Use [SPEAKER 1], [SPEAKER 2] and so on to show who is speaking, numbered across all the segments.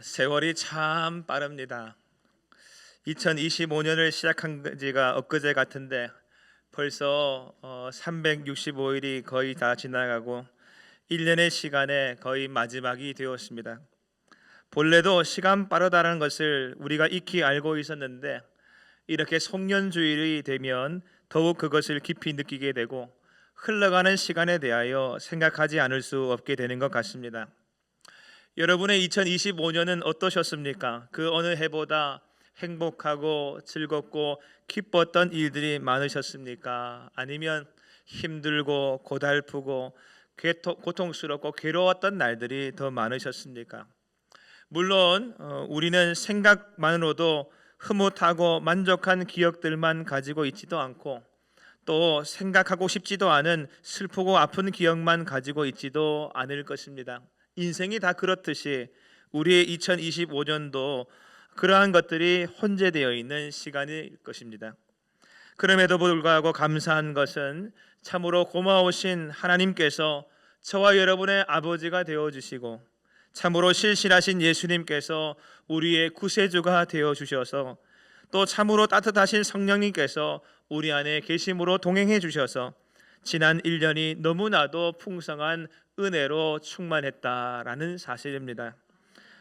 [SPEAKER 1] 세월이 참 빠릅니다. 2025년을 시작한 지가 엊그제 같은데 벌써 365일이 거의 다 지나가고 1년의 시간에 거의 마지막이 되었습니다. 본래도 시간 빠르다는 것을 우리가 익히 알고 있었는데 이렇게 송년주일이 되면 더욱 그것을 깊이 느끼게 되고 흘러가는 시간에 대하여 생각하지 않을 수 없게 되는 것 같습니다. 여러분의 2025년은 어떠셨습니까? 그 어느 해보다 행복하고 즐겁고 기뻤던 일들이 많으셨습니까? 아니면 힘들고 고달프고 고통스럽고 괴로웠던 날들이 더 많으셨습니까? 물론 우리는 생각만으로도 흐뭇하고 만족한 기억들만 가지고 있지도 않고 또 생각하고 싶지도 않은 슬프고 아픈 기억만 가지고 있지도 않을 것입니다. 인생이 다 그렇듯이 우리의 2025년도 그러한 것들이 혼재되어 있는 시간일 것입니다. 그럼에도 불구하고 감사한 것은 참으로 고마우신 하나님께서 저와 여러분의 아버지가 되어주시고 참으로 신실하신 예수님께서 우리의 구세주가 되어주셔서 또 참으로 따뜻하신 성령님께서 우리 안에 계심으로 동행해 주셔서 지난 1년이 너무나도 풍성한 은혜로 충만했다라는 사실입니다.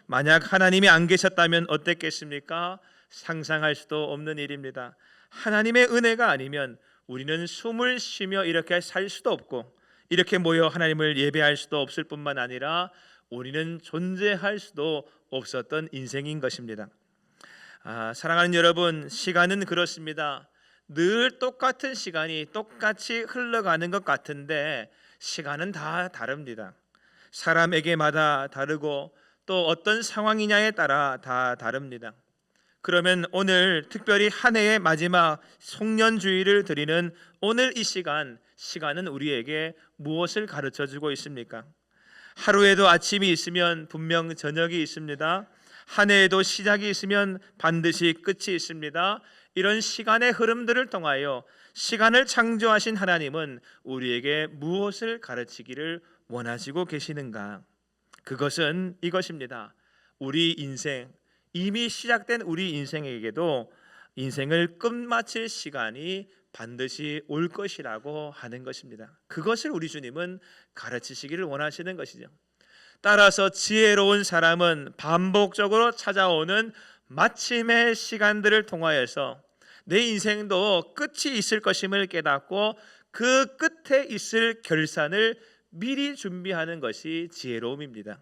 [SPEAKER 1] 만약 하나님이 안 계셨다면 어땠겠습니까? 상상할 수도 없는 일입니다. 하나님의 은혜가 아니면 우리는 숨을 쉬며 이렇게 살 수도 없고 이렇게 모여 하나님을 예배할 수도 없을 뿐만 아니라 우리는 존재할 수도 없었던 인생인 것입니다. 사랑하는 여러분, 시간은 그렇습니다. 늘 똑같은 시간이 똑같이 흘러가는 것 같은데 시간은 다 다릅니다. 사람에게마다 다르고 또 어떤 상황이냐에 따라 다 다릅니다. 그러면 오늘 특별히 한 해의 마지막 송년주일을 드리는 오늘 이 시간은 우리에게 무엇을 가르쳐주고 있습니까? 하루에도 아침이 있으면 분명 저녁이 있습니다. 한 해에도 시작이 있으면 반드시 끝이 있습니다. 이런 시간의 흐름들을 통하여 시간을 창조하신 하나님은 우리에게 무엇을 가르치기를 원하시고 계시는가? 그것은 이것입니다. 우리 인생, 이미 시작된 우리 인생에게도 인생을 끝마칠 시간이 반드시 올 것이라고 하는 것입니다. 그것을 우리 주님은 가르치시기를 원하시는 것이죠. 따라서 지혜로운 사람은 반복적으로 찾아오는 마침의 시간들을 통하여서 내 인생도 끝이 있을 것임을 깨닫고 그 끝에 있을 결산을 미리 준비하는 것이 지혜로움입니다.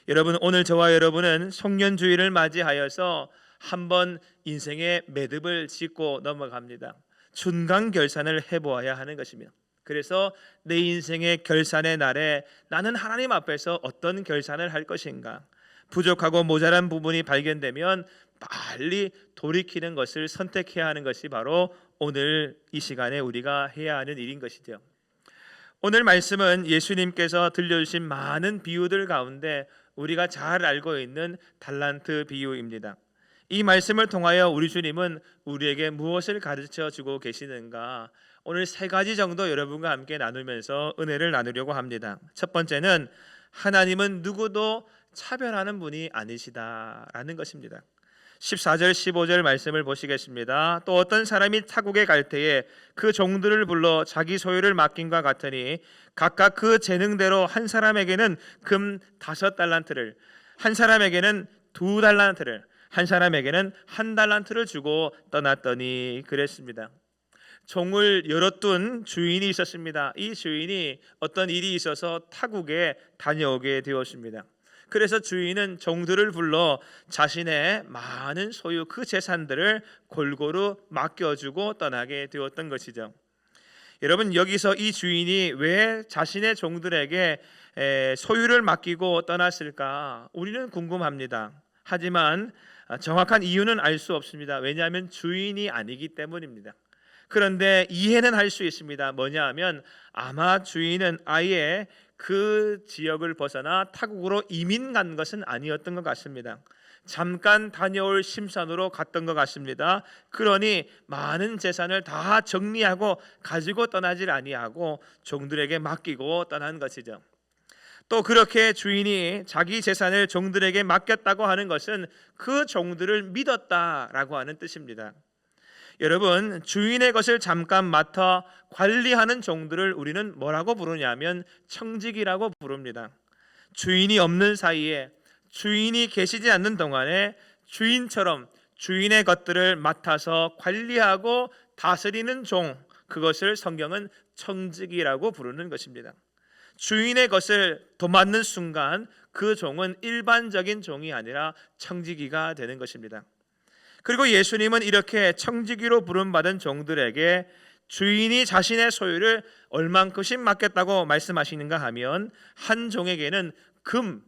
[SPEAKER 1] 여러분, 오늘 저와 여러분은 송년주일을 맞이하여서 한번 인생의 매듭을 짓고 넘어갑니다. 준강결산을 해보아야 하는 것이며, 그래서 내 인생의 결산의 날에 나는 하나님 앞에서 어떤 결산을 할 것인가, 부족하고 모자란 부분이 발견되면 빨리 돌이키는 것을 선택해야 하는 것이 바로 오늘 이 시간에 우리가 해야 하는 일인 것이죠. 오늘 말씀은 예수님께서 들려주신 많은 비유들 가운데 우리가 잘 알고 있는 달란트 비유입니다. 이 말씀을 통하여 우리 주님은 우리에게 무엇을 가르쳐 주고 계시는가? 오늘 세 가지 정도 여러분과 함께 나누면서 은혜를 나누려고 합니다. 첫 번째는 하나님은 누구도 차별하는 분이 아니시다라는 것입니다. 14절 15절 말씀을 보시겠습니다. 또 어떤 사람이 타국에 갈 때에 그 종들을 불러 자기 소유를 맡긴과 같으니 각각 그 재능대로 한 사람에게는 금 5달란트를, 한 사람에게는 2달란트를, 한 사람에게는 1달란트를 주고 떠났더니 그랬습니다. 종을 열어둔 주인이 있었습니다. 이 주인이 어떤 일이 있어서 타국에 다녀오게 되었습니다. 그래서 주인은 종들을 불러 자신의 많은 소유, 그 재산들을 골고루 맡겨주고 떠나게 되었던 것이죠. 여러분, 여기서 이 주인이 왜 자신의 종들에게 소유를 맡기고 떠났을까? 우리는 궁금합니다. 하지만 정확한 이유는 알 수 없습니다. 왜냐하면 주인이 아니기 때문입니다. 그런데 이해는 할 수 있습니다. 뭐냐 하면 아마 주인은 아예 그 지역을 벗어나 타국으로 이민 간 것은 아니었던 것 같습니다. 잠깐 다녀올 심산으로 갔던 것 같습니다. 그러니 많은 재산을 다 정리하고 가지고 떠나질 아니하고 종들에게 맡기고 떠난 것이죠. 또 그렇게 주인이 자기 재산을 종들에게 맡겼다고 하는 것은 그 종들을 믿었다라고 하는 뜻입니다. 여러분, 주인의 것을 잠깐 맡아 관리하는 종들을 우리는 뭐라고 부르냐면 청직이라고 부릅니다. 주인이 없는 사이에, 주인이 계시지 않는 동안에 주인처럼 주인의 것들을 맡아서 관리하고 다스리는 종, 그것을 성경은 청직이라고 부르는 것입니다. 주인의 것을 도맡는 순간 그 종은 일반적인 종이 아니라 청지기가 되는 것입니다. 그리고 예수님은 이렇게 청지기로 부름받은 종들에게 주인이 자신의 소유를 얼만큼씩 맡겼다고 말씀하시는가 하면 한 종에게는 금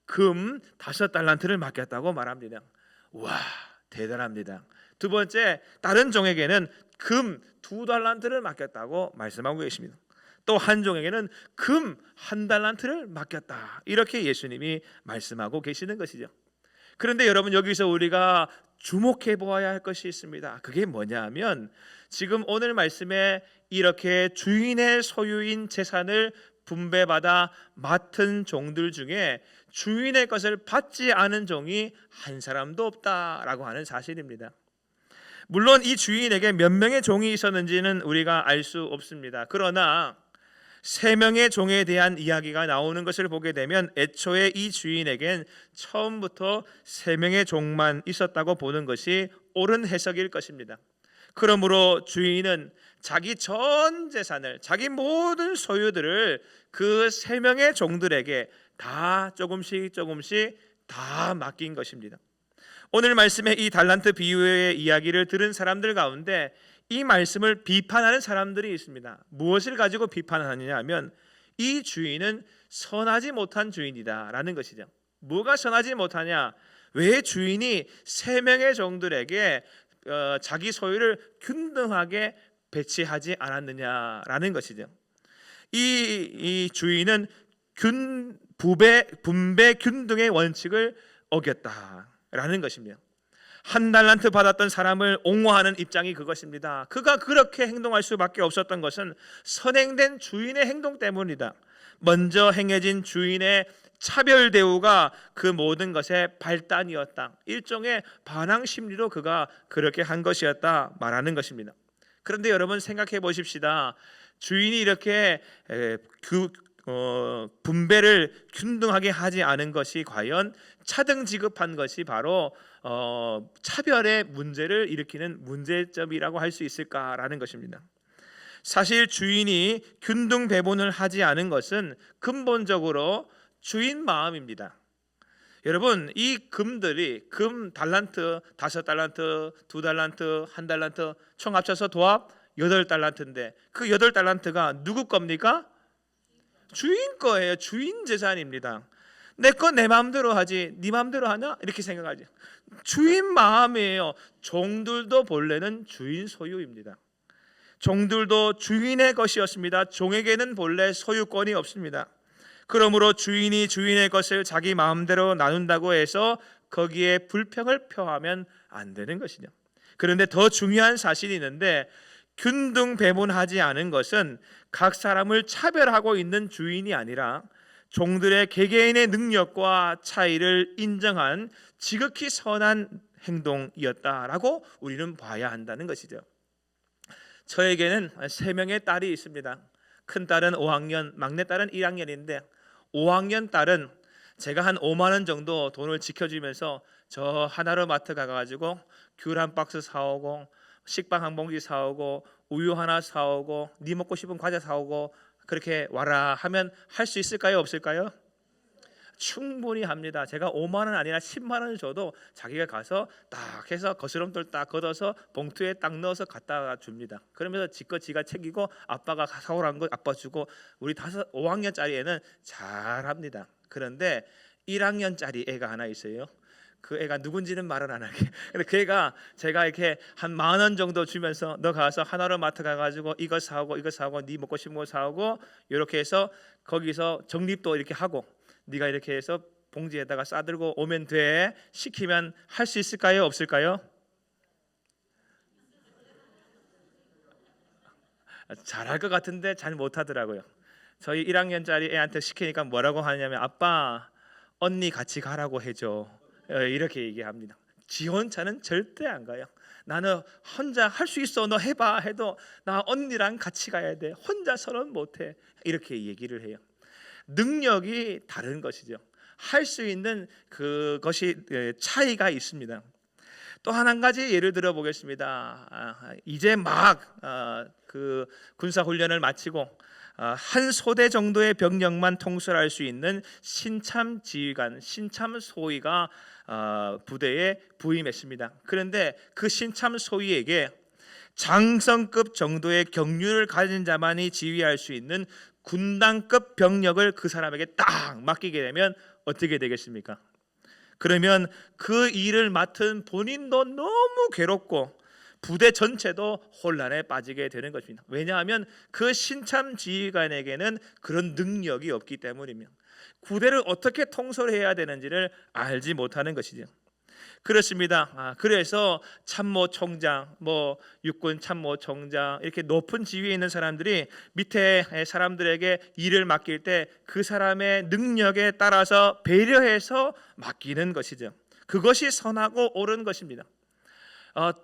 [SPEAKER 1] 5달란트를 맡겼다고 말합니다. 와, 대단합니다. 두 번째, 다른 종에게는 금 2달란트를 맡겼다고 말씀하고 계십니다. 또 한 종에게는 금 1달란트를 맡겼다, 이렇게 예수님이 말씀하고 계시는 것이죠. 그런데 여러분, 여기서 우리가 주목해 보아야 할 것이 있습니다. 그게 뭐냐 하면 지금 오늘 말씀에 이렇게 주인의 소유인 재산을 분배받아 맡은 종들 중에 주인의 것을 받지 않은 종이 한 사람도 없다라고 하는 사실입니다. 물론 이 주인에게 몇 명의 종이 있었는지는 우리가 알 수 없습니다. 그러나 3명의 종에 대한 이야기가 나오는 것을 보게 되면 애초에 이 주인에겐 처음부터 3명의 종만 있었다고 보는 것이 옳은 해석일 것입니다. 그러므로 주인은 자기 전 재산을, 자기 모든 소유들을 그 3명의 종들에게 다 조금씩 다 맡긴 것입니다. 오늘 말씀의 이 달란트 비유의 이야기를 들은 사람들 가운데 이 말씀을 비판하는 사람들이 있습니다. 무엇을 가지고 비판하느냐 하면 이 주인은 선하지 못한 주인이다라는 것이죠. 뭐가 선하지 못하냐? 왜 주인이 3명의 종들에게 자기 소유를 균등하게 배치하지 않았느냐라는 것이죠. 이 주인은 분배 균등의 원칙을 어겼다라는 것입니다. 1달란트 받았던 사람을 옹호하는 입장이 그것입니다. 그가 그렇게 행동할 수밖에 없었던 것은 선행된 주인의 행동 때문이다. 먼저 행해진 주인의 차별 대우가 그 모든 것의 발단이었다. 일종의 반항 심리로 그가 그렇게 한 것이었다 말하는 것입니다. 그런데 여러분, 생각해 보십시다. 주인이 이렇게 분배를 균등하게 하지 않은 것이 과연 차등 지급한 것이 바로 차별의 문제를 일으키는 문제점이라고 할 수 있을까라는 것입니다. 사실 주인이 균등 배분을 하지 않은 것은 근본적으로 주인 마음입니다. 여러분, 이 금들이 달란트, 5달란트, 2달란트, 1달란트 총 합쳐서 도합 8달란트인데 그 8달란트가 누구 겁니까? 주인 거예요. 주인 재산입니다. 내 거 내 마음대로 하지 네 마음대로 하냐? 이렇게 생각하지. 주인 마음이에요. 종들도 본래는 주인 소유입니다. 종들도 주인의 것이었습니다. 종에게는 본래 소유권이 없습니다. 그러므로 주인이 주인의 것을 자기 마음대로 나눈다고 해서 거기에 불평을 표하면 안 되는 것이죠. 그런데 더 중요한 사실이 있는데 균등 배분하지 않은 것은 각 사람을 차별하고 있는 주인이 아니라 종들의 개개인의 능력과 차이를 인정한 지극히 선한 행동이었다라고 우리는 봐야 한다는 것이죠. 저에게는 3명의 딸이 있습니다. 큰 딸은 5학년, 막내 딸은 1학년인데 5학년 딸은 제가 한 5만 원 정도 돈을 지켜주면서 저 하나로마트 가가지고 귤 한 박스 사오고 식빵 한 봉지 사오고 우유 하나 사오고 네 먹고 싶은 과자 사오고 그렇게 와라 하면 할 수 있을까요? 없을까요? 충분히 합니다. 제가 5만 원 아니라 10만 원을 줘도 자기가 가서 딱 해서 거스름돌 딱 걷어서 봉투에 딱 넣어서 갖다 줍니다. 그러면서 지껏 지가 챙기고 아빠가 사오라는 거 아빠 주고 우리 5학년짜리 애는 잘합니다. 그런데 1학년짜리 애가 하나 있어요. 그 애가 누군지는 말은 안 하게. 근데 그 애가 제가 이렇게 한 10,000원 정도 주면서 너 가서 하나로마트 가가지고 이거 사오고 네 먹고 싶은 거 사오고 이렇게 해서 거기서 적립도 이렇게 하고 네가 이렇게 해서 봉지에다가 싸들고 오면 돼. 시키면 할 수 있을까요? 없을까요? 잘할 것 같은데 잘 못하더라고요. 저희 1학년짜리 애한테 시키니까 뭐라고 하냐면 아빠 언니 같이 가라고 해줘. 이렇게 얘기합니다. 지 혼자는 절대 안 가요. 나는 혼자 할 수 있어 너 해봐 해도 나 언니랑 같이 가야 돼. 혼자서는 못해. 이렇게 얘기를 해요. 능력이 다른 것이죠. 할 수 있는 그것이 차이가 있습니다. 또 한 가지 예를 들어 보겠습니다. 이제 막 그 군사 훈련을 마치고 한 소대 정도의 병력만 통솔할 수 있는 신참 지휘관, 신참 소위가 부대에 부임했습니다. 그런데 그 신참 소위에게 장성급 정도의 경륜을 가진 자만이 지휘할 수 있는 군단급 병력을 그 사람에게 딱 맡기게 되면 어떻게 되겠습니까? 그러면 그 일을 맡은 본인도 너무 괴롭고 부대 전체도 혼란에 빠지게 되는 것입니다. 왜냐하면 그 신참 지휘관에게는 그런 능력이 없기 때문이며 부대를 어떻게 통솔해야 되는지를 알지 못하는 것이죠. 그렇습니다. 그래서 참모총장, 육군 참모총장 이렇게 높은 지위에 있는 사람들이 밑에 사람들에게 일을 맡길 때 그 사람의 능력에 따라서 배려해서 맡기는 것이죠. 그것이 선하고 옳은 것입니다.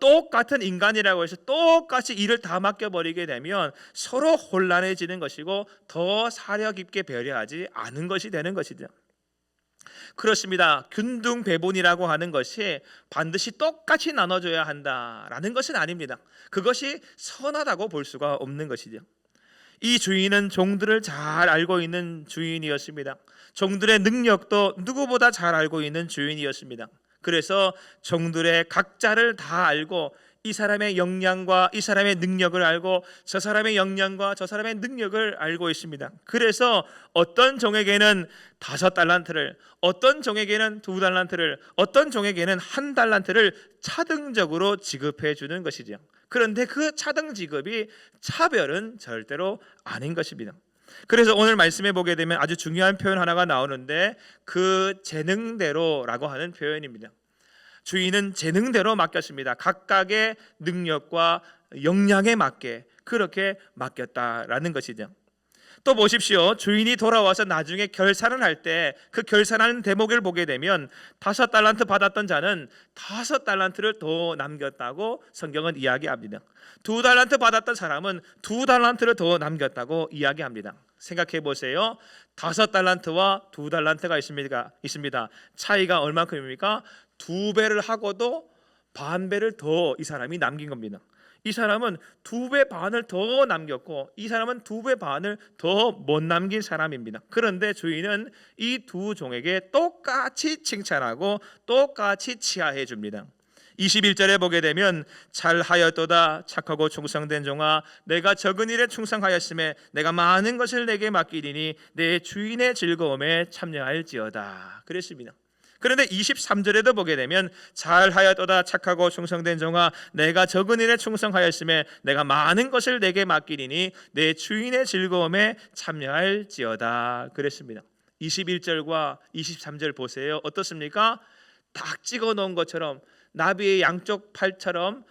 [SPEAKER 1] 똑같은 인간이라고 해서 똑같이 일을 다 맡겨버리게 되면 서로 혼란해지는 것이고 더 사려 깊게 배려하지 않은 것이 되는 것이죠. 그렇습니다. 균등배분이라고 하는 것이 반드시 똑같이 나눠줘야 한다라는 것은 아닙니다. 그것이 선하다고 볼 수가 없는 것이죠. 이 주인은 종들을 잘 알고 있는 주인이었습니다. 종들의 능력도 누구보다 잘 알고 있는 주인이었습니다. 그래서 종들의 각자를 다 알고 이 사람의 역량과 이 사람의 능력을 알고 저 사람의 역량과 저 사람의 능력을 알고 있습니다. 그래서 어떤 종에게는 5달란트를, 어떤 종에게는 2달란트를, 어떤 종에게는 1달란트를 차등적으로 지급해 주는 것이죠. 그런데 그 차등 지급이 차별은 절대로 아닌 것입니다. 그래서 오늘 말씀해 보게 되면 아주 중요한 표현 하나가 나오는데 그 재능대로라고 하는 표현입니다. 주인은 재능대로 맡겼습니다. 각각의 능력과 역량에 맞게 그렇게 맡겼다라는 것이죠. 또 보십시오. 주인이 돌아와서 나중에 결산을 할 때 그 결산하는 대목을 보게 되면 5달란트 받았던 자는 5달란트를 더 남겼다고 성경은 이야기합니다. 2달란트 받았던 사람은 2달란트를 더 남겼다고 이야기합니다. 생각해 보세요. 5달란트와 2달란트가 있습니다. 차이가 얼마큼입니까? 2배를 하고도 반배를 더 이 사람이 남긴 겁니다. 이 사람은 2배 반을 더 남겼고 이 사람은 2배 반을 더 못 남긴 사람입니다. 그런데 주인은 이 두 종에게 똑같이 칭찬하고 똑같이 치하해 줍니다. 21절에 보게 되면 잘하였도다 착하고 충성된 종아 내가 적은 일에 충성하였음에 내가 많은 것을 내게 맡기리니 내 주인의 즐거움에 참여할지어다 그랬습니다. 그런데 23절에도 보게 되면 잘하였도다 착하고 충성된 종아 내가 적은 일에 충성하였음에 내가 많은 것을 내게 맡기리니 내 주인의 즐거움에 참여할지어다 그랬습니다. 21절과 23절 보세요. 어떻습니까? 딱 찍어 놓은 것처럼 나비의 양쪽 팔처럼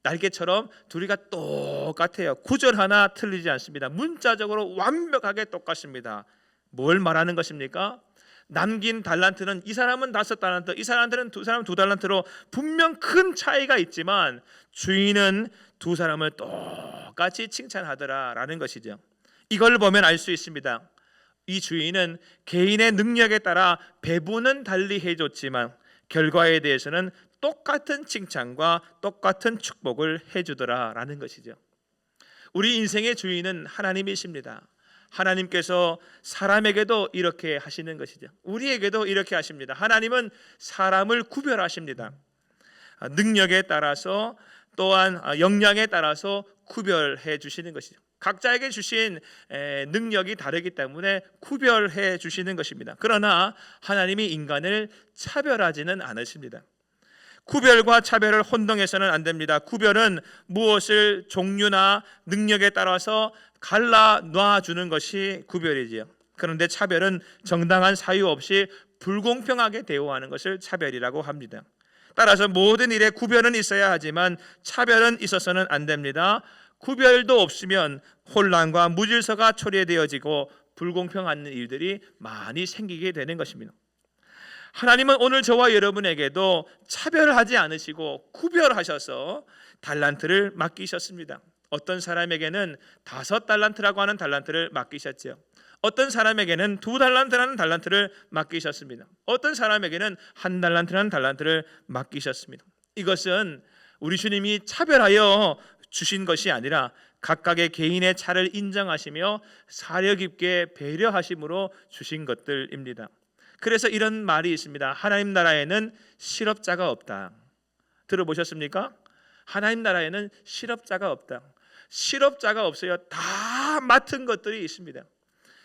[SPEAKER 1] 날개처럼 둘이가 똑같아요. 구절 하나 틀리지 않습니다. 문자적으로 완벽하게 똑같습니다. 뭘 말하는 것입니까? 남긴 달란트는 이 사람은 5달란트, 이 사람들은 2달란트로 분명 큰 차이가 있지만 주인은 두 사람을 똑같이 칭찬하더라라는 것이죠. 이걸 보면 알 수 있습니다. 이 주인은 개인의 능력에 따라 배분은 달리 해줬지만 결과에 대해서는 똑같은 칭찬과 똑같은 축복을 해주더라라는 것이죠. 우리 인생의 주인은 하나님이십니다. 하나님께서 사람에게도 이렇게 하시는 것이죠. 우리에게도 이렇게 하십니다. 하나님은 사람을 구별하십니다. 능력에 따라서 또한 역량에 따라서 구별해 주시는 것이죠. 각자에게 주신 능력이 다르기 때문에 구별해 주시는 것입니다. 그러나 하나님이 인간을 차별하지는 않으십니다. 구별과 차별을 혼동해서는 안 됩니다. 구별은 무엇을 종류나 능력에 따라서 갈라 놔주는 것이 구별이지요. 그런데 차별은 정당한 사유 없이 불공평하게 대우하는 것을 차별이라고 합니다. 따라서 모든 일에 구별은 있어야 하지만 차별은 있어서는 안 됩니다. 구별도 없으면 혼란과 무질서가 초래되어지고 불공평한 일들이 많이 생기게 되는 것입니다. 하나님은 오늘 저와 여러분에게도 차별하지 않으시고 구별하셔서 달란트를 맡기셨습니다. 어떤 사람에게는 5달란트라고 하는 달란트를 맡기셨죠. 어떤 사람에게는 2달란트라는 달란트를 맡기셨습니다. 어떤 사람에게는 1달란트라는 달란트를 맡기셨습니다. 이것은 우리 주님이 차별하여 주신 것이 아니라 각각의 개인의 차를 인정하시며 사려 깊게 배려하심으로 주신 것들입니다. 그래서 이런 말이 있습니다. 하나님 나라에는 실업자가 없다. 들어보셨습니까? 하나님 나라에는 실업자가 없다. 실업자가 없어요. 다 맡은 것들이 있습니다.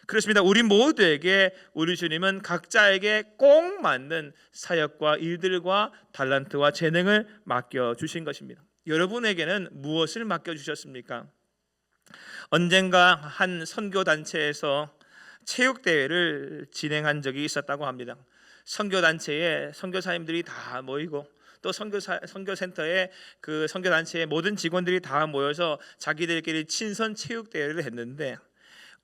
[SPEAKER 1] 그렇습니다. 우리 모두에게 우리 주님은 각자에게 꼭 맞는 사역과 일들과 달란트와 재능을 맡겨주신 것입니다. 여러분에게는 무엇을 맡겨주셨습니까? 언젠가 한 선교단체에서 체육대회를 진행한 적이 있었다고 합니다. 선교단체에 선교사님들이 다 모이고 또 선교센터에 그 선교단체의 모든 직원들이 다 모여서 자기들끼리 친선 체육대회를 했는데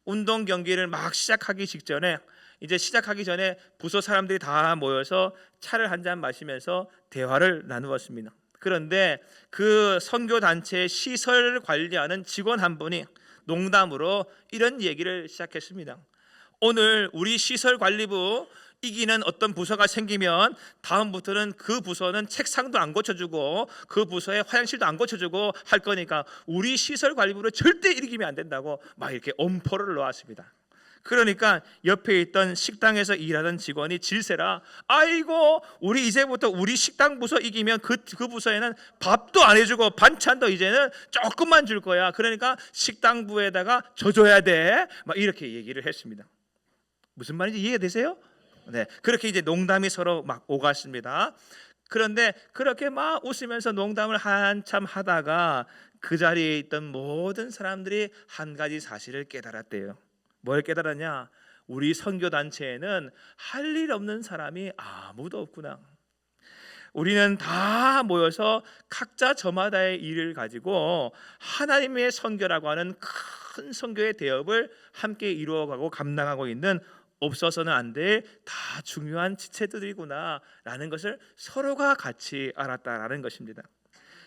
[SPEAKER 1] 운동 경기를 막 시작하기 직전에 시작하기 전에 부서 사람들이 다 모여서 차를 한 잔 마시면서 대화를 나누었습니다. 그런데 그 선교단체의 시설을 관리하는 직원 한 분이 농담으로 이런 얘기를 시작했습니다. 오늘 우리 시설관리부 이기는 어떤 부서가 생기면 다음부터는 그 부서는 책상도 안 고쳐주고 그 부서에 화장실도 안 고쳐주고 할 거니까 우리 시설관리부를 절대 이기면 안 된다고 막 이렇게 엄포를 놓았습니다. 그러니까 옆에 있던 식당에서 일하던 직원이 질세라, 아이고 우리 이제부터 우리 식당 부서 이기면 그 부서에는 밥도 안 해주고 반찬도 이제는 조금만 줄 거야. 그러니까 식당부에다가 져줘야 돼. 막 이렇게 얘기를 했습니다. 무슨 말인지 이해되세요? 네, 그렇게 농담이 서로 막 오갔습니다. 그런데 그렇게 막 웃으면서 농담을 한참 하다가 그 자리에 있던 모든 사람들이 한 가지 사실을 깨달았대요. 뭘 깨달았냐? 우리 선교단체에는 할 일 없는 사람이 아무도 없구나. 우리는 다 모여서 각자 저마다의 일을 가지고 하나님의 선교라고 하는 큰 선교의 대업을 함께 이루어가고 감당하고 있는 없어서는 안 될 다 중요한 지체들이구나 라는 것을 서로가 같이 알았다라는 것입니다.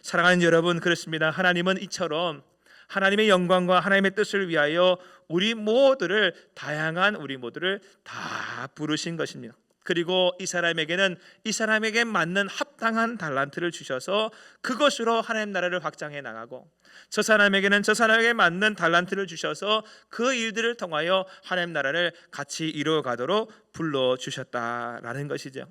[SPEAKER 1] 사랑하는 여러분, 그렇습니다. 하나님은 이처럼 하나님의 영광과 하나님의 뜻을 위하여 우리 모두를 다양한 우리 모두를 다 부르신 것입니다. 그리고 이 사람에게는 이 사람에게 맞는 합당한 달란트를 주셔서 그것으로 하나님 나라를 확장해 나가고 저 사람에게는 저 사람에게 맞는 달란트를 주셔서 그 일들을 통하여 하나님 나라를 같이 이루어가도록 불러주셨다라는 것이죠.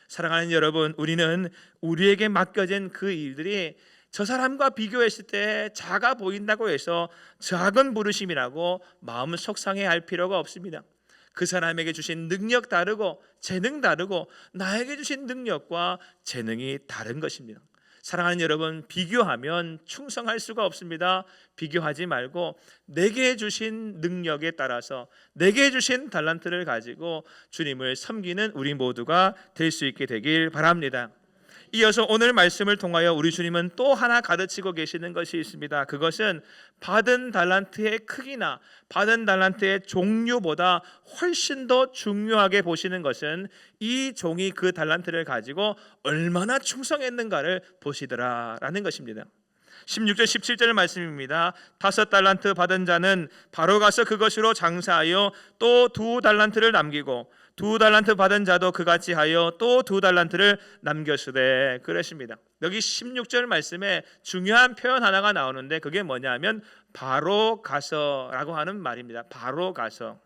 [SPEAKER 1] 사랑하는 여러분, 우리는 우리에게 맡겨진 그 일들이 저 사람과 비교했을 때 작아 보인다고 해서 작은 부르심이라고 마음 속상해할 필요가 없습니다. 그 사람에게 주신 능력 다르고 재능 다르고 나에게 주신 능력과 재능이 다른 것입니다. 사랑하는 여러분, 비교하면 충성할 수가 없습니다. 비교하지 말고 내게 주신 능력에 따라서 내게 주신 달란트를 가지고 주님을 섬기는 우리 모두가 될 수 있게 되길 바랍니다. 이어서 오늘 말씀을 통하여 우리 주님은 또 하나 가르치고 계시는 것이 있습니다. 그것은 받은 달란트의 크기나 받은 달란트의 종류보다 훨씬 더 중요하게 보시는 것은 이 종이 그 달란트를 가지고 얼마나 충성했는가를 보시더라라는 것입니다. 16절 17절 말씀입니다. 5달란트 받은 자는 바로 가서 그것으로 장사하여 또 2달란트를 남기고 2달란트 받은 자도 그같이 하여 또 2달란트를 남겼으되 그러십니다. 여기 16절 말씀에 중요한 표현 하나가 나오는데 그게 뭐냐면 바로 가서라고 하는 말입니다. 바로 가서.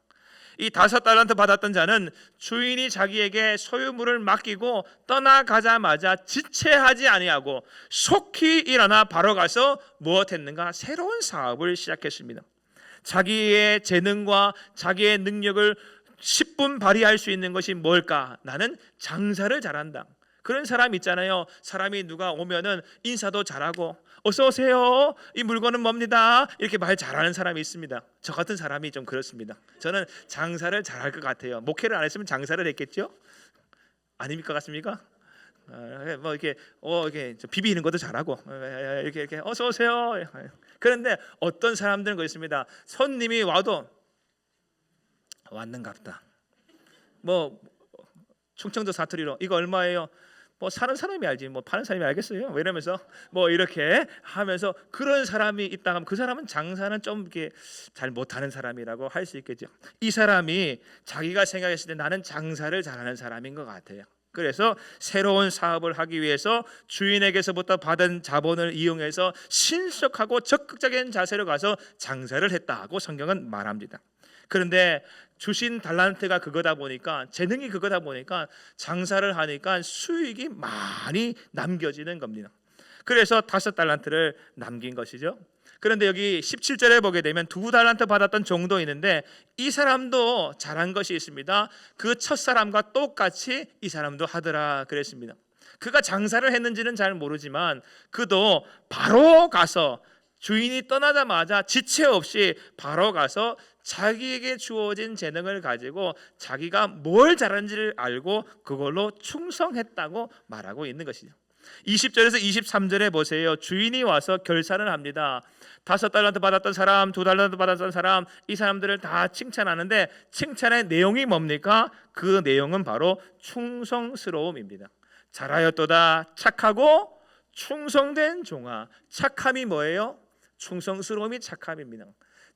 [SPEAKER 1] 이 5달란트 받았던 자는 주인이 자기에게 소유물을 맡기고 떠나가자마자 지체하지 아니하고 속히 일어나 바로 가서 무엇했는가? 새로운 사업을 시작했습니다. 자기의 재능과 자기의 능력을 10분 발휘할 수 있는 것이 뭘까? 나는 장사를 잘한다. 그런 사람 있잖아요. 사람이 누가 오면은 인사도 잘하고 어서 오세요. 이 물건은 뭡니다. 이렇게 말 잘하는 사람이 있습니다. 저 같은 사람이 좀 그렇습니다. 저는 장사를 잘할 것 같아요. 목회를 안 했으면 장사를 했겠죠? 아닙니까 같습니까? 뭐 이렇게 비비는 것도 잘하고 이렇게 어서 오세요. 그런데 어떤 사람들은 그렇습니다. 손님이 와도 왔는갑다. 뭐 충청도 사투리로 이거 얼마예요? 뭐 사는 사람이 알지 뭐 파는 사람이 알겠어요? 뭐 이러면서 뭐 이렇게 하면서 그런 사람이 있다 하면 그 사람은 장사는 좀 이렇게 잘 못하는 사람이라고 할 수 있겠죠. 이 사람이 자기가 생각했을 때 나는 장사를 잘하는 사람인 것 같아요. 그래서 새로운 사업을 하기 위해서 주인에게서부터 받은 자본을 이용해서 신속하고 적극적인 자세로 가서 장사를 했다고 성경은 말합니다. 그런데 주신 달란트가 그거다 보니까, 재능이 그거다 보니까 장사를 하니까 수익이 많이 남겨지는 겁니다. 그래서 5달란트를 남긴 것이죠. 그런데 여기 17절에 보게 되면 2달란트 받았던 종도 있는데 이 사람도 잘한 것이 있습니다. 그 첫사람과 똑같이 이 사람도 하더라 그랬습니다. 그가 장사를 했는지는 잘 모르지만 그도 바로 가서 주인이 떠나자마자 지체 없이 바로 가서 자기에게 주어진 재능을 가지고 자기가 뭘 잘하는지를 알고 그걸로 충성했다고 말하고 있는 것이죠. 20절에서 23절에 보세요. 주인이 와서 결산을 합니다. 5달란트 받았던 사람, 2달란트 받았던 사람, 이 사람들을 다 칭찬하는데 칭찬의 내용이 뭡니까? 그 내용은 바로 충성스러움입니다. 잘하였도다 착하고 충성된 종아. 착함이 뭐예요? 충성스러움이 착함입니다.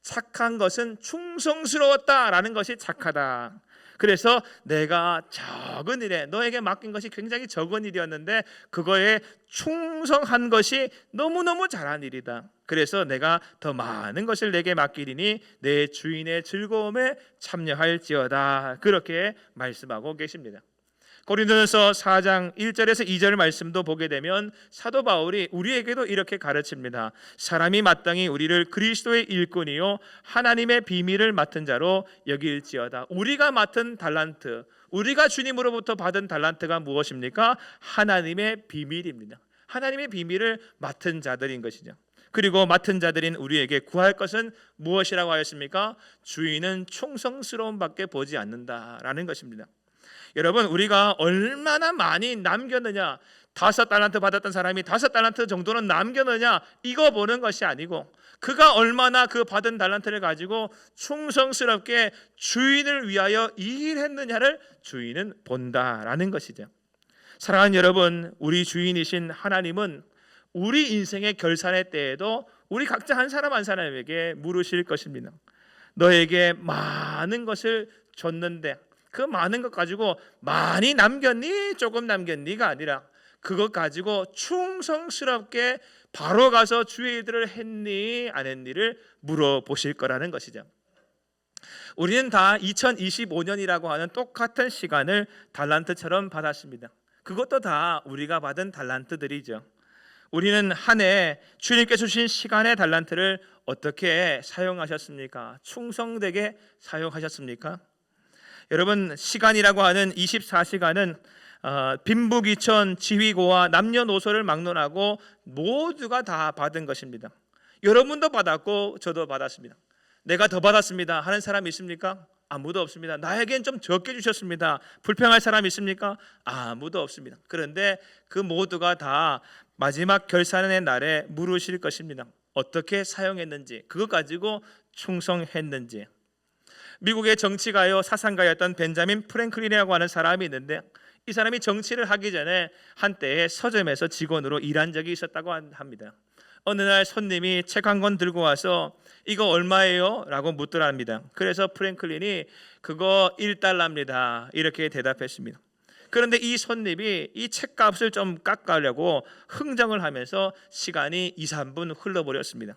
[SPEAKER 1] 착한 것은 충성스러웠다라는 것이 착하다. 그래서 내가 적은 일에 너에게 맡긴 것이 굉장히 적은 일이었는데 그거에 충성한 것이 너무너무 잘한 일이다. 그래서 내가 더 많은 것을 내게 맡기리니 내 주인의 즐거움에 참여할지어다. 그렇게 말씀하고 계십니다. 고린도전서 4장 1절에서 2절 말씀도 보게 되면 사도 바울이 우리에게도 이렇게 가르칩니다. 사람이 마땅히 우리를 그리스도의 일꾼이요 하나님의 비밀을 맡은 자로 여길지어다. 우리가 맡은 달란트, 우리가 주님으로부터 받은 달란트가 무엇입니까? 하나님의 비밀입니다. 하나님의 비밀을 맡은 자들인 것이죠. 그리고 맡은 자들인 우리에게 구할 것은 무엇이라고 하였습니까? 주인은 충성스러움밖에 보지 않는다라는 것입니다. 여러분, 우리가 얼마나 많이 남겼느냐, 5달란트 받았던 사람이 5달란트 정도는 남겼느냐, 이거 보는 것이 아니고 그가 얼마나 그 받은 달란트를 가지고 충성스럽게 주인을 위하여 일했느냐를 주인은 본다라는 것이죠. 사랑하는 여러분, 우리 주인이신 하나님은 우리 인생의 결산의 때에도 우리 각자 한 사람 한 사람에게 물으실 것입니다. 너에게 많은 것을 줬는데 그 많은 것 가지고 많이 남겼니? 조금 남겼니가 아니라 그것 가지고 충성스럽게 바로 가서 주의 일들을 했니? 안 했니를 물어보실 거라는 것이죠. 우리는 다 2025년이라고 하는 똑같은 시간을 달란트처럼 받았습니다. 그것도 다 우리가 받은 달란트들이죠. 우리는 한 해 주님께서 주신 시간의 달란트를 어떻게 사용하셨습니까? 충성되게 사용하셨습니까? 여러분, 시간이라고 하는 24시간은 빈부귀천, 지휘고와 남녀노소를 막론하고 모두가 다 받은 것입니다. 여러분도 받았고 저도 받았습니다. 내가 더 받았습니다 하는 사람 있습니까? 아무도 없습니다. 나에겐 좀 적게 주셨습니다. 불평할 사람 있습니까? 아무도 없습니다. 그런데 그 모두가 다 마지막 결산의 날에 물으실 것입니다. 어떻게 사용했는지, 그것 가지고 충성했는지. 미국의 정치가요 사상가였던 벤자민 프랭클린이라고 하는 사람이 있는데 이 사람이 정치를 하기 전에 한때에 서점에서 직원으로 일한 적이 있었다고 합니다. 어느 날 손님이 책 한 권 들고 와서 이거 얼마예요? 라고 묻더랍니다. 그래서 프랭클린이 그거 1달러입니다 이렇게 대답했습니다. 그런데 이 손님이 이 책값을 좀 깎으려고 흥정을 하면서 시간이 2, 3분 흘러버렸습니다.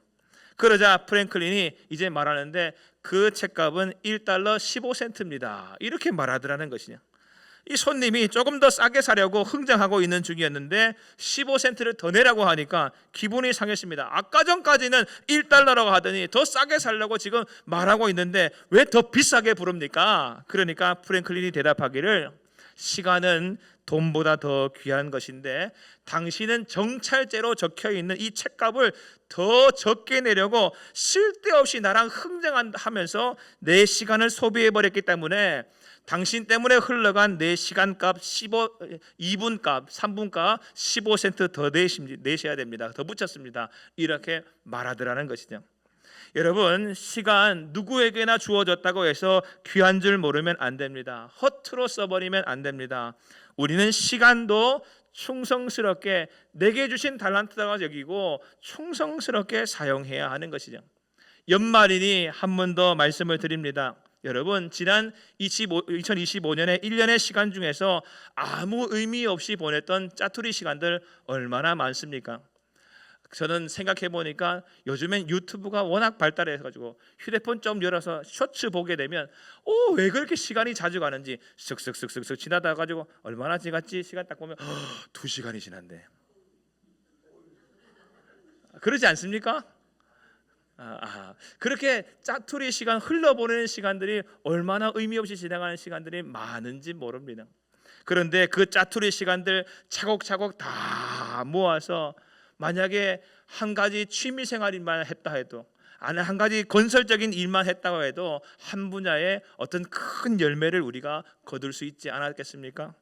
[SPEAKER 1] 그러자 프랭클린이 이제 말하는데 그 책값은 1달러 15센트입니다 이렇게 말하더라는 것이냐. 이 손님이 조금 더 싸게 사려고 흥정하고 있는 중이었는데 15센트를 더 내라고 하니까 기분이 상했습니다. 아까 전까지는 1달러라고 하더니 더 싸게 살려고 지금 말하고 있는데 왜 더 비싸게 부릅니까? 그러니까 프랭클린이 대답하기를 시간은 돈보다 더 귀한 것인데 당신은 정찰제로 적혀있는 이 책값을 더 적게 내려고 쓸데없이 나랑 흥정하면서 내 시간을 소비해버렸기 때문에 당신 때문에 흘러간 내 시간값 2분값, 3분값 15센트 더 내셔야 됩니다. 더 붙였습니다. 이렇게 말하더라는 것이죠. 여러분, 시간 누구에게나 주어졌다고 해서 귀한 줄 모르면 안 됩니다. 허투루 써버리면 안 됩니다. 우리는 시간도 충성스럽게 내게 주신 달란트라고 여기고 충성스럽게 사용해야 하는 것이죠. 연말이니 한 번 더 말씀을 드립니다. 여러분, 지난 2025년의 1년의 시간 중에서 아무 의미 없이 보냈던 짜투리 시간들 얼마나 많습니까? 저는 생각해 보니까 요즘엔 유튜브가 워낙 발달해 가지고 휴대폰 좀 열어서 쇼츠 보게 되면 왜 그렇게 시간이 자주 가는지 쓱쓱쓱쓱 지나다 가지고 얼마나 지났지 시간 딱 보면 2시간이 지났네. 그러지 않습니까? 그렇게 짜투리 시간 흘러보내는 시간들이 얼마나 의미 없이 지나가는 시간들이 많은지 모릅니다. 그런데 그 짜투리 시간들 차곡차곡 다 모아서 만약에 한 가지 취미 생활만 했다 해도, 아니 한 가지 건설적인 일만 했다고 해도 한 분야의 어떤 큰 열매를 우리가 거둘 수 있지 않았겠습니까?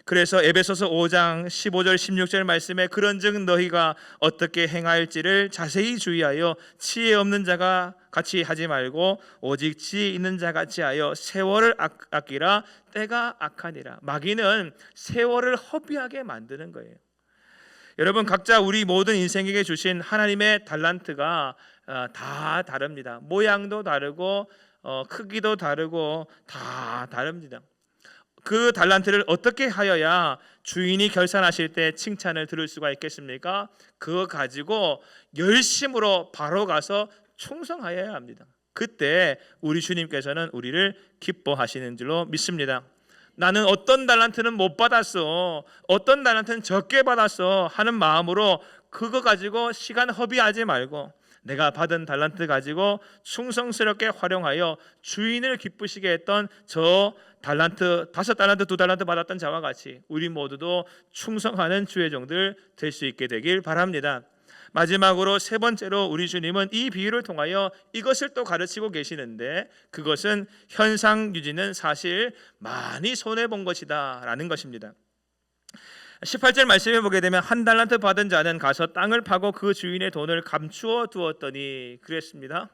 [SPEAKER 1] 그래서 에베소서 5장 15절 16절 말씀에 그런즉 너희가 어떻게 행할지를 자세히 주의하여 지혜 없는 자가 같이 하지 말고 오직 지혜 있는 자 같이 하여 세월을 아끼라. 때가 악하니라. 마귀는 세월을 허비하게 만드는 거예요. 여러분, 각자 우리 모든 인생에게 주신 하나님의 달란트가 다 다릅니다. 모양도 다르고 크기도 다르고 다 다릅니다. 그 달란트를 어떻게 하여야 주인이 결산하실 때 칭찬을 들을 수가 있겠습니까? 그거 가지고 열심으로 바로 가서 충성하여야 합니다. 그때 우리 주님께서는 우리를 기뻐하시는 줄로 믿습니다. 나는 어떤 달란트는 못 받았어, 어떤 달란트는 적게 받았어 하는 마음으로 그거 가지고 시간 허비하지 말고 내가 받은 달란트 가지고 충성스럽게 활용하여 주인을 기쁘시게 했던 저 달란트 5달란트 2달란트 받았던 자와 같이 우리 모두도 충성하는 주의 종들 될 수 있게 되길 바랍니다. 마지막으로 세 번째로 우리 주님은 이 비유를 통하여 이것을 또 가르치고 계시는데, 그것은 현상 유지는 사실 많이 손해본 것이다 라는 것입니다. 18절 말씀에 보게 되면 한 달란트 받은 자는 가서 땅을 파고 그 주인의 돈을 감추어 두었더니 그랬습니다.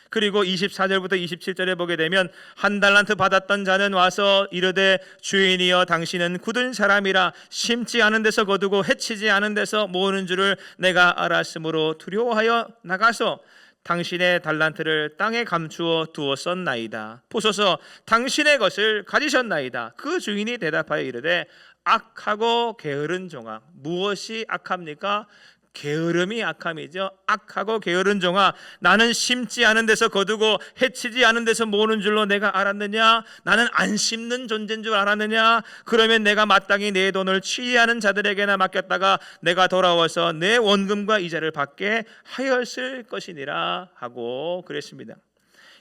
[SPEAKER 1] 그리고 24절부터 27절에 보게 되면 한 달란트 받았던 자는 와서 이르되 주인이여 당신은 굳은 사람이라 심지 않은 데서 거두고 해치지 않은 데서 모으는 줄을 내가 알았으므로 두려워하여 나가서 당신의 달란트를 땅에 감추어 두었었나이다. 보소서 당신의 것을 가지셨나이다. 그 주인이 대답하여 이르되 악하고 게으른 종아. 무엇이 악합니까? 게으름이 악함이죠. 악하고 게으른 종아, 나는 심지 않은 데서 거두고 해치지 않은 데서 모으는 줄로 내가 알았느냐? 나는 안 심는 존재인 줄 알았느냐? 그러면 내가 마땅히 내 돈을 취하는 자들에게나 맡겼다가 내가 돌아와서 내 원금과 이자를 받게 하였을 것이니라 하고 그랬습니다.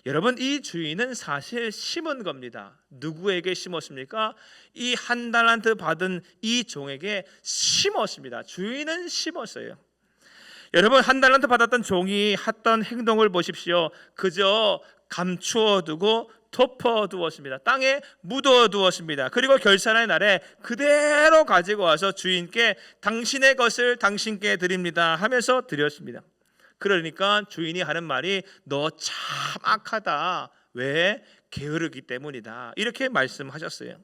[SPEAKER 1] 여러분, 이 주인은 사실 심은 겁니다. 누구에게 심었습니까? 이 한 달란트 받은 이 종에게 심었습니다. 주인은 심었어요. 여러분, 한 달란트 받았던 종이 했던 행동을 보십시오. 그저 감추어 두고 덮어 두었습니다. 땅에 묻어 두었습니다. 그리고 결산의 날에 그대로 가지고 와서 주인께 당신의 것을 당신께 드립니다 하면서 드렸습니다. 그러니까 주인이 하는 말이 너 참 악하다. 왜? 게으르기 때문이다. 이렇게 말씀하셨어요.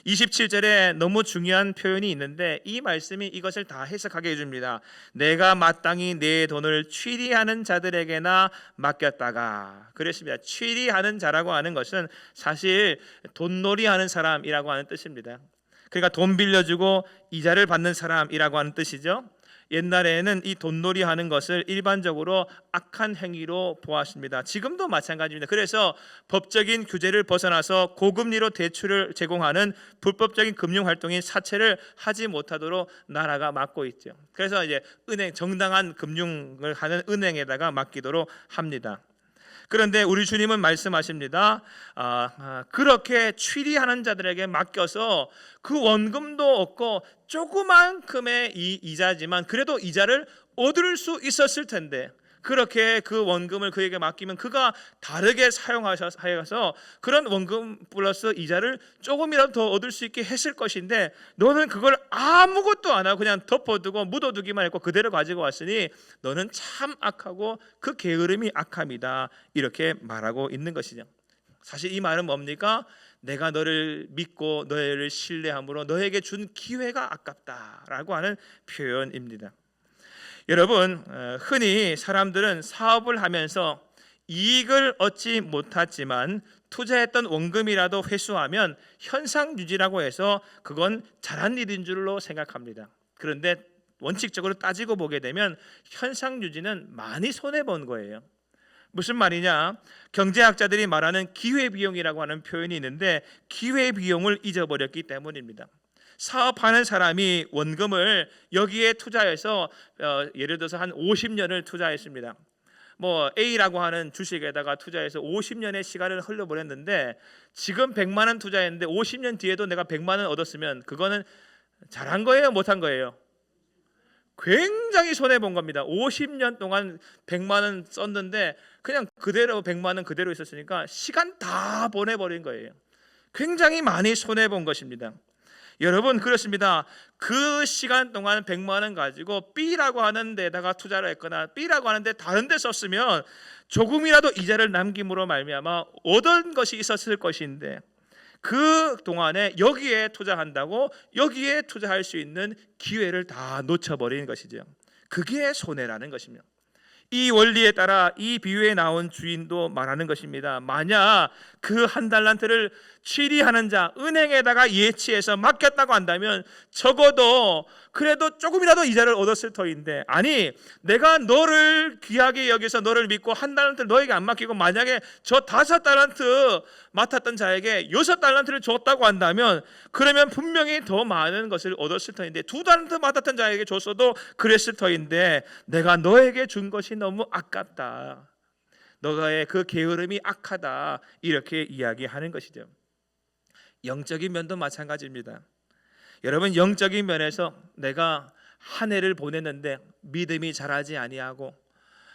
[SPEAKER 1] 27절에 너무 중요한 표현이 있는데 이 말씀이 이것을 다 해석하게 해줍니다. 내가 마땅히 내 돈을 취리하는 자들에게나 맡겼다가 그랬습니다. 취리하는 자라고 하는 것은 사실 돈놀이하는 사람이라고 하는 뜻입니다. 그러니까 돈 빌려주고 이자를 받는 사람이라고 하는 뜻이죠. 옛날에는 이 돈놀이 하는 것을 일반적으로 악한 행위로 보았습니다. 지금도 마찬가지입니다. 그래서 법적인 규제를 벗어나서 고금리로 대출을 제공하는 불법적인 금융 활동인 사채를 하지 못하도록 나라가 막고 있죠. 그래서 이제 은행, 정당한 금융을 하는 은행에다가 맡기도록 합니다. 그런데 우리 주님은 말씀하십니다. 그렇게 취리하는 자들에게 맡겨서 그 원금도 없고 조그만큼의 이자지만 그래도 이자를 얻을 수 있었을 텐데 그렇게 그 원금을 그에게 맡기면 그가 다르게 사용하셔서 그런 원금 플러스 이자를 조금이라도 더 얻을 수 있게 했을 것인데, 너는 그걸 아무것도 안 하고 그냥 덮어두고 묻어두기만 했고 그대로 가지고 왔으니 너는 참 악하고 그 게으름이 악함이다, 이렇게 말하고 있는 것이죠. 사실 이 말은 뭡니까? 내가 너를 믿고 너를 신뢰함으로 너에게 준 기회가 아깝다라고 하는 표현입니다. 여러분, 흔히 사람들은 사업을 하면서 이익을 얻지 못했지만 투자했던 원금이라도 회수하면 현상유지라고 해서 그건 잘한 일인 줄로 생각합니다. 그런데 원칙적으로 따지고 보게 되면 현상유지는 많이 손해본 거예요. 무슨 말이냐? 경제학자들이 말하는 기회비용이라고 하는 표현이 있는데, 기회비용을 잊어버렸기 때문입니다. 사업하는 사람이 원금을 여기에 투자해서 예를 들어서 한 50년을 투자했습니다. 뭐 A라고 하는 주식에다가 투자해서 50년의 시간을 흘려보냈는데, 지금 100만 원 투자했는데 50년 뒤에도 내가 100만 원 얻었으면 그거는 잘한 거예요, 못한 거예요? 굉장히 손해본 겁니다. 50년 동안 100만 원 썼는데 그냥 그대로 100만 원 그대로 있었으니까 시간 다 보내버린 거예요. 굉장히 많이 손해본 것입니다. 여러분, 그렇습니다. 그 시간 동안 100만 원 가지고 B라고 하는 데다가 투자를 했거나 B라고 하는데 다른 데 썼으면 조금이라도 이자를 남김으로 말미암아 얻은 것이 있었을 것인데, 그 동안에 여기에 투자한다고 여기에 투자할 수 있는 기회를 다 놓쳐버린 것이죠. 그게 손해라는 것입니다. 이 원리에 따라 이 비유에 나온 주인도 말하는 것입니다. 만약 그 한 달란트를 취리하는 자, 은행에다가 예치해서 맡겼다고 한다면 적어도 그래도 조금이라도 이자를 얻었을 터인데, 아니 내가 너를 귀하게 여기서 너를 믿고 한 달란트를 너에게 안 맡기고 만약에 저 5달란트 맡았던 자에게 6달란트를 줬다고 한다면 그러면 분명히 더 많은 것을 얻었을 터인데, 2달란트 맡았던 자에게 줬어도 그랬을 터인데 내가 너에게 준 것이 너무 아깝다, 너의 그 게으름이 악하다, 이렇게 이야기하는 것이죠. 영적인 면도 마찬가지입니다. 여러분, 영적인 면에서 내가 한 해를 보냈는데 믿음이 자라지 아니하고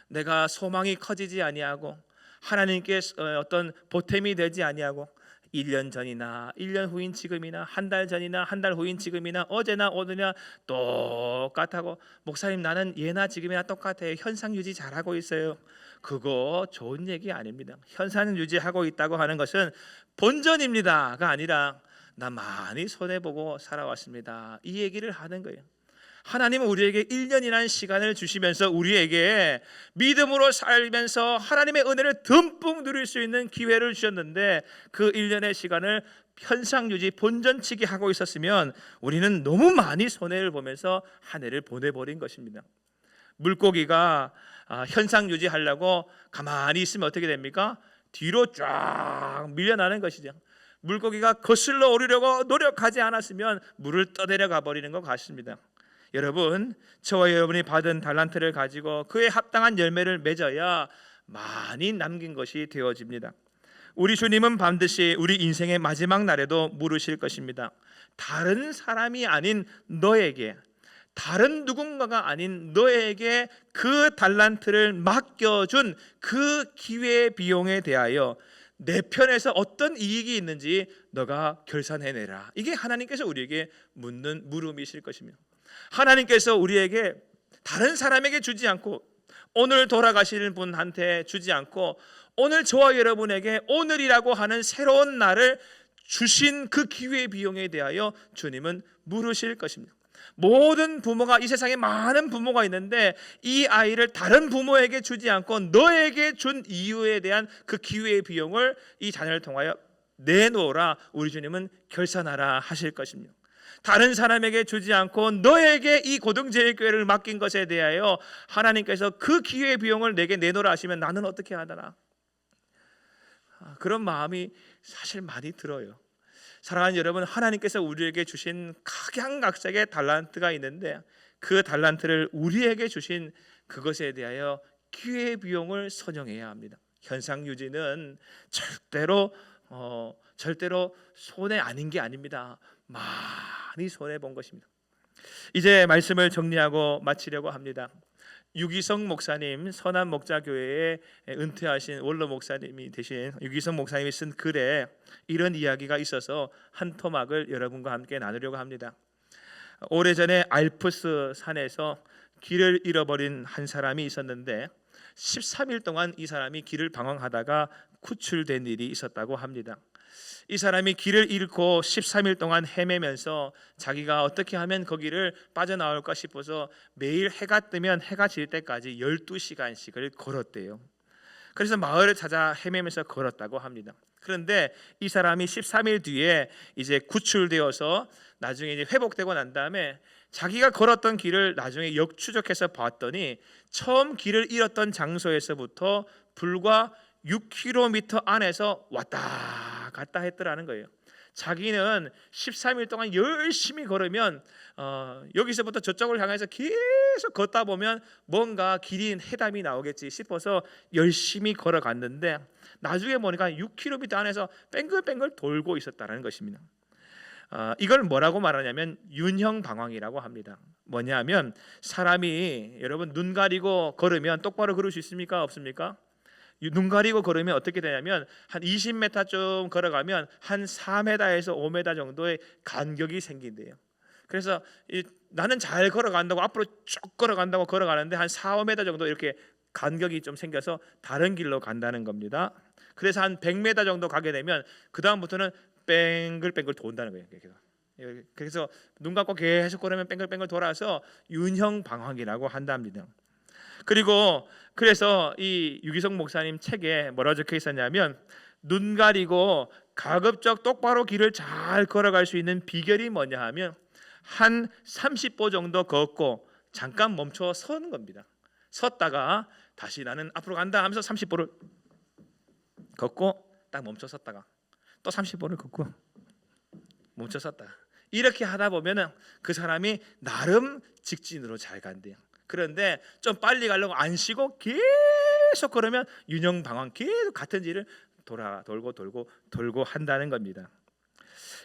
[SPEAKER 1] 내가 소망이 커지지 아니하고 하나님께 어떤 보탬이 되지 아니하고 1년 전이나 1년 후인 지금이나 한 달 전이나 한 달 후인 지금이나 어제나 오늘이나 똑같다고, 목사님 나는 예나 지금이나 똑같아요, 현상 유지 잘하고 있어요. 그거 좋은 얘기 아닙니다. 현상 유지하고 있다고 하는 것은 본전입니다가 아니라 나 많이 손해보고 살아왔습니다, 이 얘기를 하는 거예요. 하나님은 우리에게 1년이라는 시간을 주시면서 우리에게 믿음으로 살면서 하나님의 은혜를 듬뿍 누릴 수 있는 기회를 주셨는데, 그 1년의 시간을 현상유지 본전치기 하고 있었으면 우리는 너무 많이 손해를 보면서 한 해를 보내버린 것입니다. 물고기가 현상유지 하려고 가만히 있으면 어떻게 됩니까? 뒤로 쫙 밀려나는 것이죠. 물고기가 거슬러 오르려고 노력하지 않았으면 물을 떠내려가 버리는 것 같습니다. 여러분, 저와 여러분이 받은 달란트를 가지고 그에 합당한 열매를 맺어야 많이 남긴 것이 되어집니다. 우리 주님은 반드시 우리 인생의 마지막 날에도 물으실 것입니다. 다른 사람이 아닌 너에게, 다른 누군가가 아닌 너에게 그 달란트를 맡겨준 그 기회 비용에 대하여 내 편에서 어떤 이익이 있는지 너가 결산해내라. 이게 하나님께서 우리에게 묻는 물음이실 것입니다. 하나님께서 우리에게 다른 사람에게 주지 않고 오늘 돌아가시는 분한테 주지 않고 오늘 저와 여러분에게 오늘이라고 하는 새로운 날을 주신 그 기회 비용에 대하여 주님은 물으실 것입니다. 모든 부모가, 이 세상에 많은 부모가 있는데 이 아이를 다른 부모에게 주지 않고 너에게 준 이유에 대한 그 기회의 비용을 이 자녀를 통하여 내놓으라, 우리 주님은 결산하라 하실 것입니다. 다른 사람에게 주지 않고 너에게 이 고등제일교회를 맡긴 것에 대하여 하나님께서 그 기회의 비용을 내게 내놓으라 하시면 나는 어떻게 하더라? 그런 마음이 사실 많이 들어요. 사랑하는 여러분, 하나님께서 우리에게 주신 각양각색의 달란트가 있는데 그 달란트를 우리에게 주신 그것에 대하여 기회의 비용을 선용해야 합니다. 현상유지는 절대로 손해 아닌 게 아닙니다. 많이 손해 본 것입니다. 이제 말씀을 정리하고 마치려고 합니다. 유기성 목사님, 선한 목자교회에 은퇴하신 원로 목사님이 되신 유기성 목사님이 쓴 글에 이런 이야기가 있어서 한 토막을 여러분과 함께 나누려고 합니다. 오래전에 알프스 산에서 길을 잃어버린 한 사람이 있었는데 13일 동안 이 사람이 길을 방황하다가 구출된 일이 있었다고 합니다. 이 사람이 길을 잃고 13일 동안 헤매면서 자기가 어떻게 하면 거기를 빠져나올까 싶어서 매일 해가 뜨면 해가 질 때까지 12시간씩을 걸었대요. 그래서 마을을 찾아 헤매면서 걸었다고 합니다. 그런데 이 사람이 13일 뒤에 이제 구출되어서 나중에 이제 회복되고 난 다음에 자기가 걸었던 길을 나중에 역추적해서 봤더니 처음 길을 잃었던 장소에서부터 불과 6km 안에서 왔다 갔다 했더라는 거예요. 자기는 13일 동안 열심히 걸으면 여기서부터 저쪽을 향해서 계속 걷다 보면 뭔가 길인 해담이 나오겠지 싶어서 열심히 걸어갔는데 나중에 보니까 6km 안에서 뺑글뺑글 돌고 있었다는 것입니다. 이걸 뭐라고 말하냐면 윤형 방황이라고 합니다. 뭐냐면 사람이 여러분 눈 가리고 걸으면 똑바로 걸을 수 있습니까? 없습니까? 눈 가리고 걸으면 어떻게 되냐면 한 20m 좀 걸어가면 한 4m에서 5m 정도의 간격이 생긴대요. 그래서 나는 잘 걸어간다고 앞으로 쭉 걸어간다고 걸어가는데 한 4, 5m 정도 이렇게 간격이 좀 생겨서 다른 길로 간다는 겁니다. 그래서 한 100m 정도 가게 되면 그 다음부터는 뺑글뺑글 돈다는 거예요. 그래서 눈 감고 계속 걸으면 뺑글뺑글 돌아서 윤형 방황이라고 한답니다. 그리고 그래서 이 유기성 목사님 책에 뭐라고 적혀 있었냐면 눈 가리고 가급적 똑바로 길을 잘 걸어갈 수 있는 비결이 뭐냐 하면 한 30보 정도 걷고 잠깐 멈춰 서는 겁니다. 섰다가 다시 나는 앞으로 간다 하면서 30보를 걷고 딱 멈춰 섰다가 또 30보를 걷고 멈춰 섰다가 이렇게 하다 보면은 그 사람이 나름 직진으로 잘 간대요. 그런데 좀 빨리 가려고 안 쉬고 계속 걸으면 윤형 방황 계속 같은 길을 돌고 한다는 겁니다.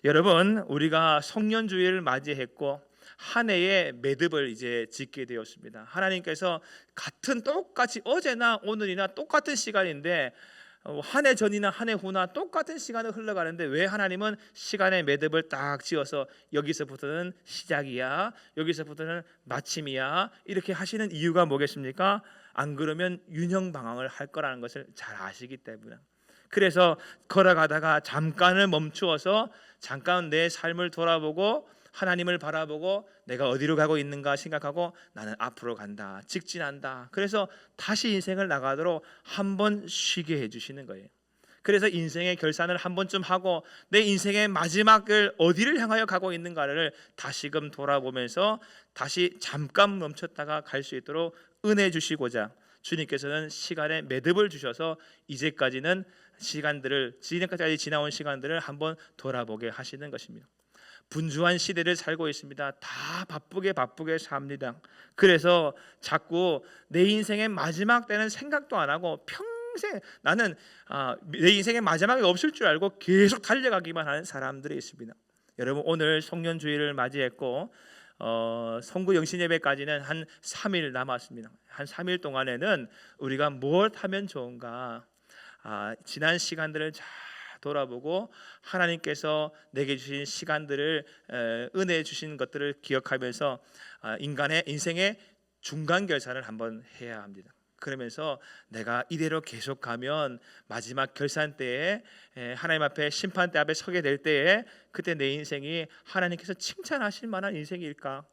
[SPEAKER 1] 여러분, 우리가 성년주의를 맞이했고 한 해의 매듭을 이제 짓게 되었습니다. 하나님께서 같은 똑같이 어제나 오늘이나 똑같은 시간인데 한 해 전이나 한 해 후나 똑같은 시간을 흘러가는데 왜 하나님은 시간의 매듭을 딱 지어서 여기서부터는 시작이야, 여기서부터는 마침이야 이렇게 하시는 이유가 뭐겠습니까? 안 그러면 윤형 방황을 할 거라는 것을 잘 아시기 때문에. 그래서 걸어가다가 잠깐을 멈추어서 잠깐 내 삶을 돌아보고 하나님을 바라보고 내가 어디로 가고 있는가 생각하고 나는 앞으로 간다, 직진한다. 그래서 다시 인생을 나가도록 한번 쉬게 해주시는 거예요. 그래서 인생의 결산을 한 번쯤 하고 내 인생의 마지막을 어디를 향하여 가고 있는가를 다시금 돌아보면서 다시 잠깐 멈췄다가 갈 수 있도록 은혜 주시고자 주님께서는 시간에 매듭을 주셔서 이제까지는 지금까지 지나온 시간들을 한번 돌아보게 하시는 것입니다. 분주한 시대를 살고 있습니다. 다 바쁘게 삽니다. 그래서 자꾸 내 인생의 마지막 때는 생각도 안 하고 평생 나는 내 인생의 마지막이 없을 줄 알고 계속 달려가기만 하는 사람들이 있습니다. 여러분, 오늘 송년주의를 맞이했고 성구 영신 예배까지는 한 3일 남았습니다. 한 3일 동안에는 우리가 뭘 하면 좋은가, 지난 시간들을 잘 돌아보고 하나님께서 내게 주신 시간들을 은혜 주신 것들을 기억하면서 인간의 인생의 중간 결산을 한번 해야 합니다. 그러면서 내가 이대로 계속 가면 마지막 결산 때에 하나님 앞에 심판대 앞에 서게 될 때에 그때 내 인생이 하나님께서 칭찬하실 만한 인생일까?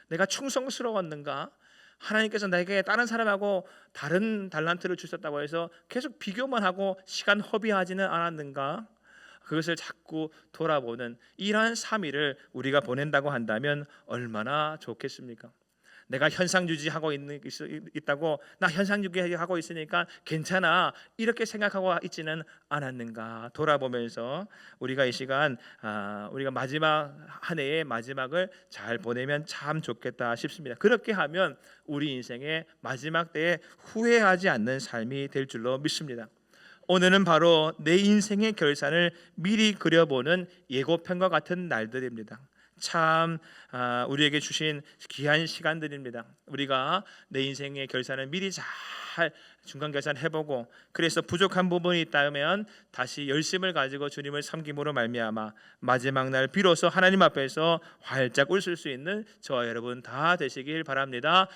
[SPEAKER 1] 내가 충성스러웠는가? 하나님께서 내게 다른 사람하고 다른 달란트를 주셨다고 해서 계속 비교만 하고 시간 허비하지는 않았는가? 그것을 자꾸 돌아보는 이러한 3일을 우리가 보낸다고 한다면 얼마나 좋겠습니까? 내가 현상유지하고 있다고 나 현상유지하고 있으니까 괜찮아 이렇게 생각하고 있지는 않았는가 돌아보면서 우리가 이 시간 우리가 마지막 한 해의 마지막을 잘 보내면 참 좋겠다 싶습니다. 그렇게 하면 우리 인생의 마지막 때에 후회하지 않는 삶이 될 줄로 믿습니다. 오늘은 바로 내 인생의 결산을 미리 그려보는 예고편과 같은 날들입니다. 참 우리에게 주신 귀한 시간들입니다. 우리가 내 인생의 결산을 미리 잘 중간 계산해보고, 그래서 부족한 부분이 있다면 다시 열심을 가지고 주님을 섬김으로 말미암아 마지막 날 비로소 하나님 앞에서 활짝 웃을 수 있는 저와 여러분 다 되시길 바랍니다.